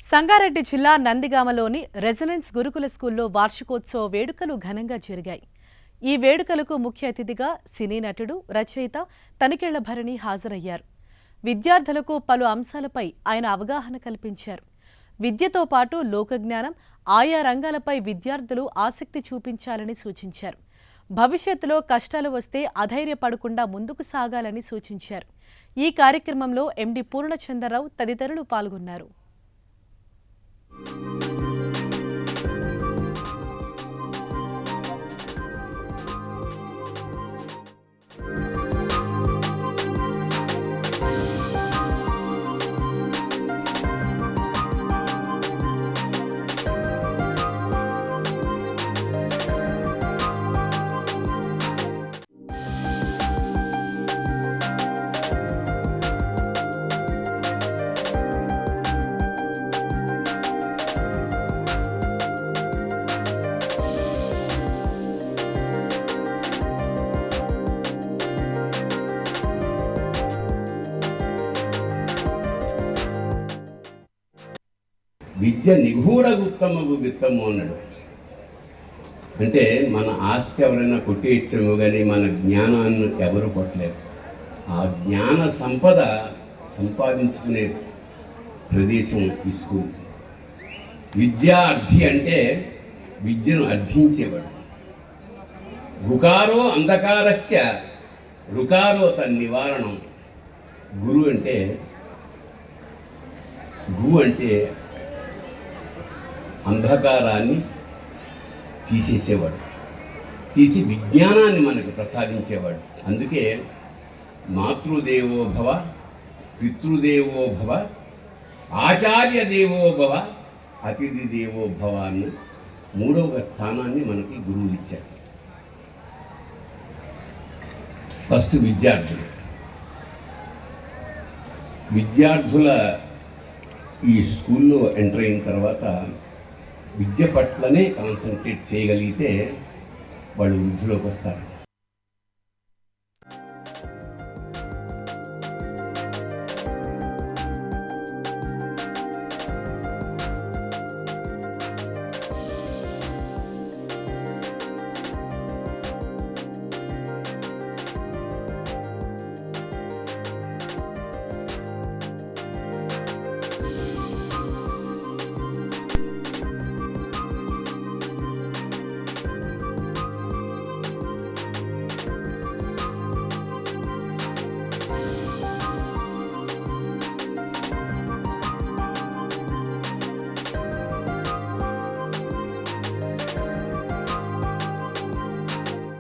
సంగారెడ్డి జిల్లా నందిగామలోని రెసిడెన్స్ గురుకుల స్కూల్లో వార్షికోత్సవ వేడుకలు ఘనంగా జరిగాయి. ఈ వేడుకలకు ముఖ్య అతిథిగా సినీ నటుడు, రచయిత తనికెళ్ల భరణి హాజరయ్యారు. విద్యార్థులకు పలు అంశాలపై ఆయన అవగాహన కల్పించారు. విద్యతో పాటు లోకజ్ఞానం, ఆయా రంగాలపై విద్యార్థులు ఆసక్తి చూపించాలని సూచించారు. భవిష్యత్తులో కష్టాలు వస్తే అధైర్యపడకుండా ముందుకు సాగాలని సూచించారు. ఈ కార్యక్రమంలో ఎండి పూర్ణచంద్రరావు తదితరులు పాల్గొన్నారు. విద్య నిగూఢ గుప్తమగు విత్తము అన్నాడు. అంటే మన ఆస్తి ఎవరైనా కొట్టేయచ్చేమో కానీ మన జ్ఞానాన్ని ఎవరు కొట్టలేరు. ఆ జ్ఞాన సంపద సంపాదించుకునే ప్రదేశం ఈ స్కూల్. విద్యార్థి అంటే విద్యను అర్థించేవాడు. రుకారో అంధకారస్య రుకారో తన్నివారణం. గురు అంటే అంధకారాన్ని తీసేసేవాడు, తీసి విజ్ఞానాన్ని మనకు ప్రసాదించేవాడు. అందుకే మాతృదేవో భవ, పితృదేవో భవ, ఆచార్య దేవో భవ, అతిథి దేవో భవ అన్న 3వ స్థానాన్ని మనకి గురువులు ఇచ్చారు. ఫస్ట్ విద్యార్థుల ఈ స్కూల్లో ఎంటర్ అయిన తర్వాత విద్య పట్లనే కాన్సన్ట్రేట్ చేయగలిగితే వాళ్ళు వృద్ధిలోకి వస్తారు.